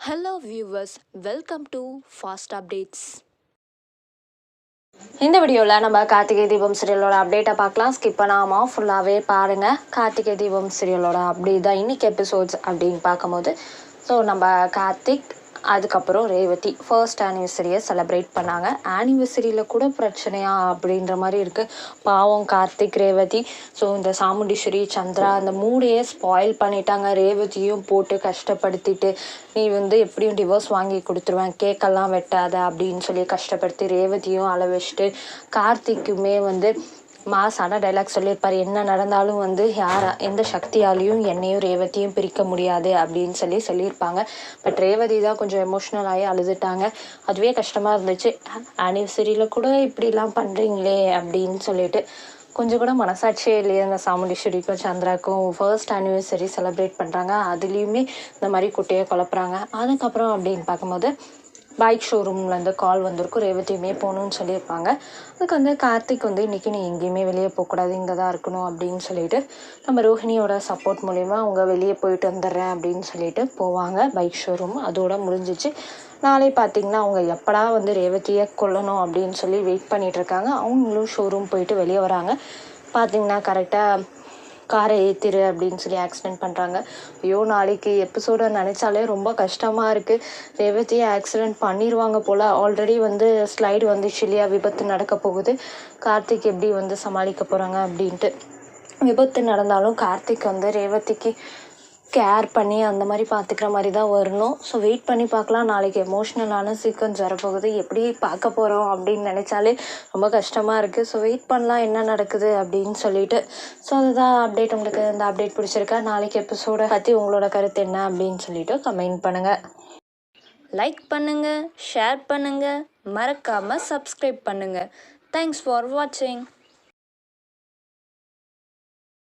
Hello viewers, welcome to Fast Updates. இந்த வீடியோவில் நம்ம கார்த்திகை தீபம் சீரியலோட அப்டேட்டை பார்க்கலாம். ஸ்கிப் பண்ணாமல் ஃபுல்லாகவே பாருங்கள். கார்த்திகை தீபம் சீரியலோட அப்டேட் தான் இன்றைக்கி எபிசோட்ஸ் அப்படின்னு பார்க்கும்போது நம்ம கார்த்திக் அதுக்கப்புறம் ரேவதி ஃபர்ஸ்ட் ஆனிவர்சரியை செலிப்ரேட் பண்ணாங்க. ஆனிவர்சரியில் கூட பிரச்சனையா அப்படின்ற மாதிரி இருக்குது. பாவம் கார்த்திக் ரேவதி. இந்த சாமுண்டீஸ்வரி சந்திரா அந்த மூடையே ஸ்பாயில் பண்ணிட்டாங்க. ரேவதியும் போட்டு கஷ்டப்படுத்திட்டு நீ எப்படியும் டிவோர்ஸ் வாங்கி கொடுத்துருவேன், கேக்கெல்லாம் வெட்டாத அப்படின்னு சொல்லி கஷ்டப்படுத்தி ரேவதியும் அள வச்சுட்டு கார்த்திக்குமே மாசான டைலாக் சொல்லியிருப்பார். என்ன நடந்தாலும் எந்த சக்தியாலையும் என்னையும் ரேவதியும் பிரிக்க முடியாது அப்படின்னு சொல்லியிருப்பாங்க. பட் ரேவதி தான் கொஞ்சம் எமோஷ்னல் ஆகி அழுதுட்டாங்க. அதுவே கஷ்டமாக இருந்துச்சு. ஆனிவர்சரியில் கூட இப்படிலாம் பண்ணுறீங்களே அப்படின்னு சொல்லிட்டு கொஞ்சம் கூட மனசாட்சியே இல்லையே. அந்த சாமுண்டீஸ்வரிக்கும் சந்திராக்கும் ஃபர்ஸ்ட் ஆனிவர்சரி செலிப்ரேட் பண்ணுறாங்க, அதுலேயுமே இந்த மாதிரி குட்டையை குழப்புறாங்க. அதுக்கப்புறம் அப்படின்னு பார்க்கும்போது பைக் ஷோரூம்லேருந்து கால் வந்திருக்கும். ரேவதியுமே போகணுன்னு சொல்லியிருப்பாங்க. அதுக்கு கார்த்திக் இன்றைக்கி நீ எங்கேயுமே வெளியே போகக்கூடாது, இங்கே தான் இருக்கணும் அப்படின்னு சொல்லிட்டு நம்ம ரோஹிணியோட சப்போர்ட் மூலிமா அவங்க வெளியே போயிட்டு வந்துடுறேன் அப்படின்னு சொல்லிட்டு போவாங்க பைக் ஷோரூம். அதோட முடிஞ்சிச்சு. நாளை பார்த்திங்கன்னா அவங்க எப்படா ரேவதியை கொல்லணும் அப்படின்னு சொல்லி வெயிட் பண்ணிகிட்ருக்காங்க. அவங்களும் ஷோரூம் போயிட்டு வெளியே வராங்க. பார்த்திங்கன்னா கரெக்டாக காரை ஏற்றிரு அப்படின்னு சொல்லி ஆக்சிடெண்ட் பண்ணுறாங்க. ஐயோ, நாளைக்கு எபிசோடை நினச்சாலே ரொம்ப கஷ்டமாக இருக்குது. ரேவதியை ஆக்சிடெண்ட் பண்ணிடுவாங்க போல். ஆல்ரெடி ஸ்லைடு வந்துச்சு இல்லையா, விபத்து நடக்க போகுது. கார்த்திக் எப்படி சமாளிக்க போகிறாங்க அப்படின்ட்டு. விபத்து நடந்தாலும் கார்த்திக் ரேவதிக்கு கேர் பண்ணி அந்த மாதிரி பார்த்துக்கிற மாதிரி தான் வரணும். வெயிட் பண்ணி பார்க்கலாம். நாளைக்கு எமோஷ்னலான சீக்வன்ஸ் வரப்போகுது. எப்படி பார்க்க போகிறோம் அப்படின்னு நினச்சாலே ரொம்ப கஷ்டமாக இருக்குது. வெயிட் பண்ணலாம் என்ன நடக்குது அப்படின்னு சொல்லிட்டு. அதுதான் அப்டேட். உங்களுக்கு இந்த அப்டேட் பிடிச்சிருக்கா? நாளைக்கு எபிசோடை பற்றி உங்களோட கருத்து என்ன அப்படின்னு சொல்லிட்டு கமெண்ட் பண்ணுங்கள். லைக் பண்ணுங்கள், ஷேர் பண்ணுங்கள், மறக்காமல் சப்ஸ்கிரைப் பண்ணுங்கள். தேங்க்ஸ் ஃபார் வாட்சிங்.